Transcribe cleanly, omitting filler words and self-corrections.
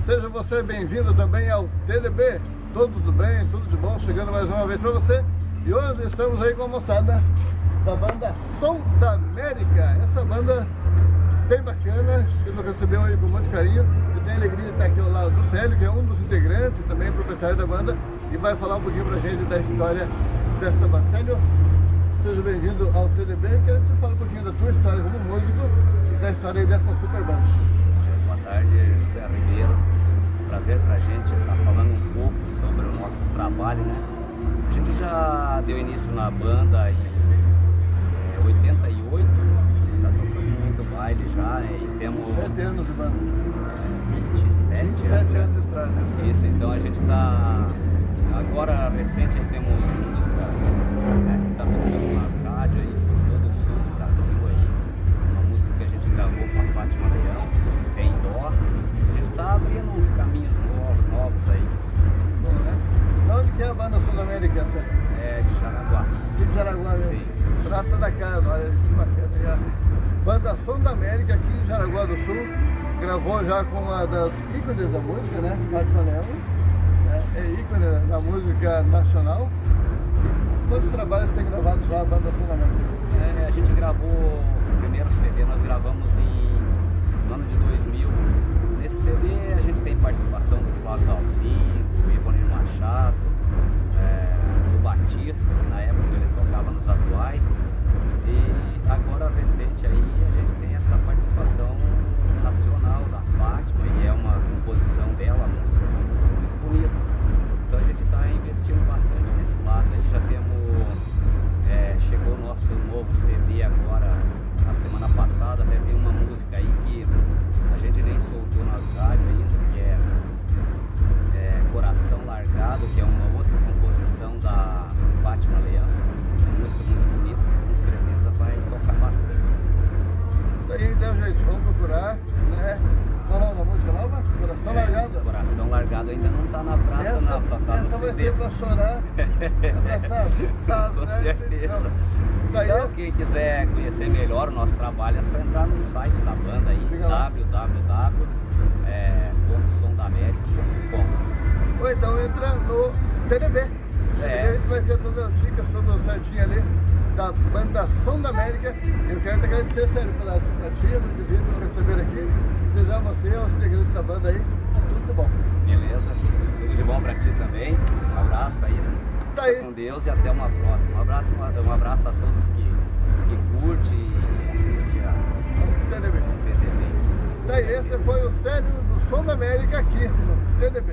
seja você bem-vindo também ao TDB. Tudo bem, tudo de bom, chegando mais uma vez para você. E hoje estamos aí com a moçada da banda Som da América. Essa banda bem bacana, que nos recebeu aí com muito carinho. Eu tenho a alegria de estar aqui ao lado do Célio, que é um dos integrantes, também proprietário da banda, e vai falar um pouquinho pra gente da história desta banda. Célio, seja bem-vindo ao TDB. Quero que você fale um pouquinho da tua história como músico e da história aí dessa super banda. Boa tarde, José Ribeiro. Prazer pra gente estar falando um pouco sobre o nosso trabalho, né? A gente já deu início na banda em 88, já tocando muito baile já, né? E temos 7 anos de banda. 27 anos de estrada. Isso, então a gente tá agora recente, aí temos música, né, que tá tocando nas rádios aí, todo o sul do Brasil aí, uma música que a gente gravou com a Fátima Leão, Tem Dó. A gente tá abrindo uns caminhos novos aí. Bom, né? De onde que é a banda Som da América? É de Jaraguá. De Jaraguá, né? Sim. Prata da casa, olha que bacana. Banda Som da América aqui em Jaraguá do Sul. Gravou já com uma das ícones da música, né? Fátima Leão. É ícone da música nacional. Quantos trabalhos tem gravado já a banda Som da América? A gente gravou o primeiro CD, nós gravamos no ano de 2000. Nesse CD a gente tem participação do Flávio Dalcinho, do Ivonir Machado, do Batista, que na época ele tocava nos Atuais. E agora recente aí a gente tem essa participação nacional da Fátima, e é uma composição dela, a música é uma música muito bonita. Então a gente está investindo bastante nesse lado aí, já temos, chegou o nosso novo CD agora, na semana passada, até tem uma música aí que a gente nem soltou nas rádios ainda, que é Coração Largado, que é uma outra composição da Fátima Leão, uma música muito bonita, que com certeza vai tocar bastante. Aí então, gente, vamos procurar, né? Qual é a música nova? Coração Largado? Coração Largado ainda não tá na praça, não, só tá no essa vai CD. ser pra chorar, abraçado. Tá, Com certo, certeza. Então, Então, quem quiser conhecer melhor o nosso trabalho é só entrar no site da banda aí, www.somdaamerica.com. ou então entra no TDB. TDB vai ter todas as dicas, tudo certinho ali da banda Som da América. Eu quero te agradecer, Sérgio, pela simpatia, pelo visita, por receber aqui. Desejar a você, aos integrantes da banda aí, tudo de bom. Beleza? Tudo de bom pra ti também. Um abraço aí, né? Tá aí. Fica com Deus e até uma próxima. Um abraço a todos que curte e assiste a TDB. TDB. Daí, esse foi o Sérgio do Som da América aqui no TDB.